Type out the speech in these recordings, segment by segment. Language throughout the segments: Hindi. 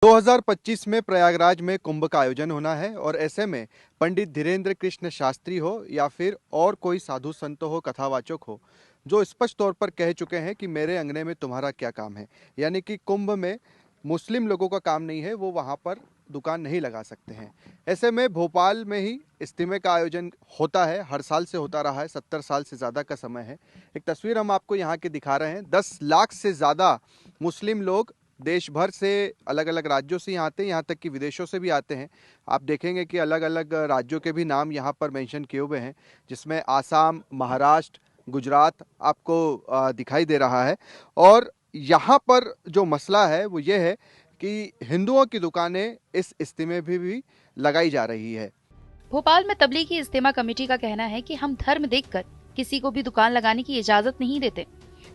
2025 में प्रयागराज में कुंभ का आयोजन होना है और ऐसे में पंडित धीरेन्द्र कृष्ण शास्त्री हो या फिर और कोई साधु संत हो, कथावाचक हो, जो स्पष्ट तौर पर कह चुके हैं कि मेरे अंगने में तुम्हारा क्या काम है। यानी कि कुंभ में मुस्लिम लोगों का काम नहीं है, वो वहाँ पर दुकान नहीं लगा सकते हैं। ऐसे में भोपाल में ही इज्तिमे का आयोजन होता है, हर साल से होता रहा है, 70 साल से ज़्यादा का समय है। एक तस्वीर हम आपको यहाँ की दिखा रहे हैं। 10 लाख से ज़्यादा मुस्लिम लोग देश भर से, अलग अलग राज्यों से यहाँ आते हैं, यहाँ तक कि विदेशों से भी आते हैं। आप देखेंगे कि अलग अलग राज्यों के भी नाम यहाँ पर मेंशन किए हुए हैं, जिसमें आसाम, महाराष्ट्र, गुजरात आपको दिखाई दे रहा है। और यहाँ पर जो मसला है वो ये है कि हिंदुओं की दुकानें इस इज्तिमे भी लगाई जा रही है। भोपाल में तबलीगी इज्तिमा कमेटी का कहना है कि हम धर्म देखकर किसी को भी दुकान लगाने की इजाजत नहीं देते।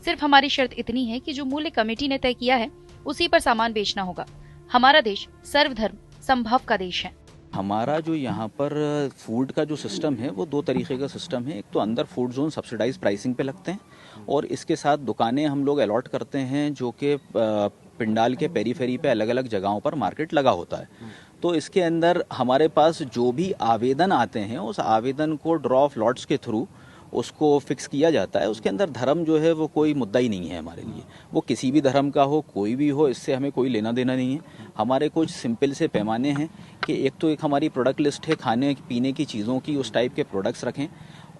सिर्फ हमारी शर्त इतनी है कि जो मूल्य कमेटी ने तय किया है उसी पर सामान बेचना होगा। हमारा देश सर्वधर्म संभव का देश है। हमारा जो यहाँ पर फूड का जो सिस्टम है वो दो तरीके का सिस्टम है। एक तो अंदर फूड जोन सब्सिडाइज प्राइसिंग पे लगते हैं और इसके साथ दुकानें हम लोग अलॉट करते हैं जो कि पिंडाल के पेरीफेरी पे अलग अलग जगहों पर मार्केट लगा होता है। तो इसके अंदर हमारे पास जो भी आवेदन आते हैं उस आवेदन को ड्रॉ ऑफ लॉट्स के थ्रू उसको फिक्स किया जाता है। उसके अंदर धर्म जो है वो कोई मुद्दा ही नहीं है हमारे लिए। वो किसी भी धर्म का हो, कोई भी हो, इससे हमें कोई लेना देना नहीं है। हमारे कुछ सिंपल से पैमाने हैं कि एक तो एक हमारी प्रोडक्ट लिस्ट है, खाने पीने की चीज़ों की, उस टाइप के प्रोडक्ट्स रखें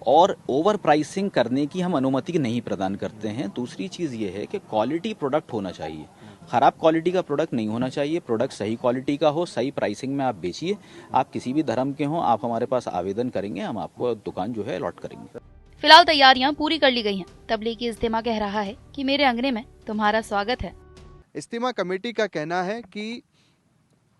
और ओवर प्राइसिंग करने की हम अनुमति नहीं प्रदान करते हैं। दूसरी चीज़ ये है कि क्वालिटी प्रोडक्ट होना चाहिए, ख़राब क्वालिटी का प्रोडक्ट नहीं होना चाहिए। प्रोडक्ट सही क्वालिटी का हो, सही प्राइसिंग में आप बेचिए। आप किसी भी धर्म के हों, आप हमारे पास आवेदन करेंगे, हम आपको दुकान जो है अलॉट करेंगे। फिलहाल तैयारियां पूरी कर ली गई हैं। तबलीगी इज्तिमा कह रहा है कि मेरे अंगने में तुम्हारा स्वागत है। इज्तिमा कमेटी का कहना है कि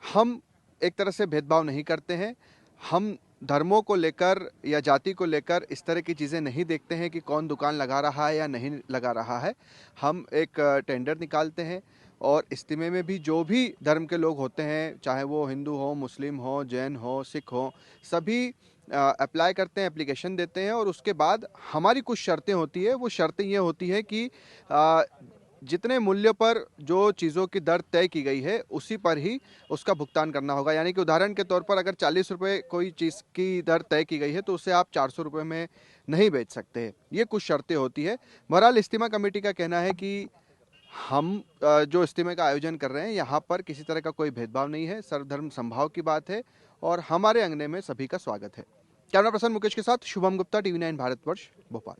हम एक तरह से भेदभाव नहीं करते हैं। हम धर्मों को लेकर या जाति को लेकर इस तरह की चीज़ें नहीं देखते हैं कि कौन दुकान लगा रहा है या नहीं लगा रहा है। हम एक टेंडर निकालते हैं और इज्तिमे में भी जो भी धर्म के लोग होते हैं, चाहे वो हिंदू हो, मुस्लिम हो, जैन हो, सिख हो, सभी अप्लाई करते हैं, एप्लीकेशन देते हैं और उसके बाद हमारी कुछ शर्तें होती है। वो शर्तें ये होती है कि जितने मूल्य पर जो चीज़ों की दर तय की गई है उसी पर ही उसका भुगतान करना होगा। यानी कि उदाहरण के तौर पर अगर 40 रुपये कोई चीज़ की दर तय की गई है तो उसे आप 400 रुपये में नहीं बेच सकते। ये कुछ शर्तें होती है। बहरहाल इज्तिमा कमेटी का कहना है कि हम जो इज्तिमे का आयोजन कर रहे हैं यहाँ पर किसी तरह का कोई भेदभाव नहीं है, सर्वधर्म समभाव की बात है और हमारे अंगने में सभी का स्वागत है। कैमरा पर्सन मुकेश के साथ शुभम गुप्ता, TV9 भारतवर्ष, भोपाल।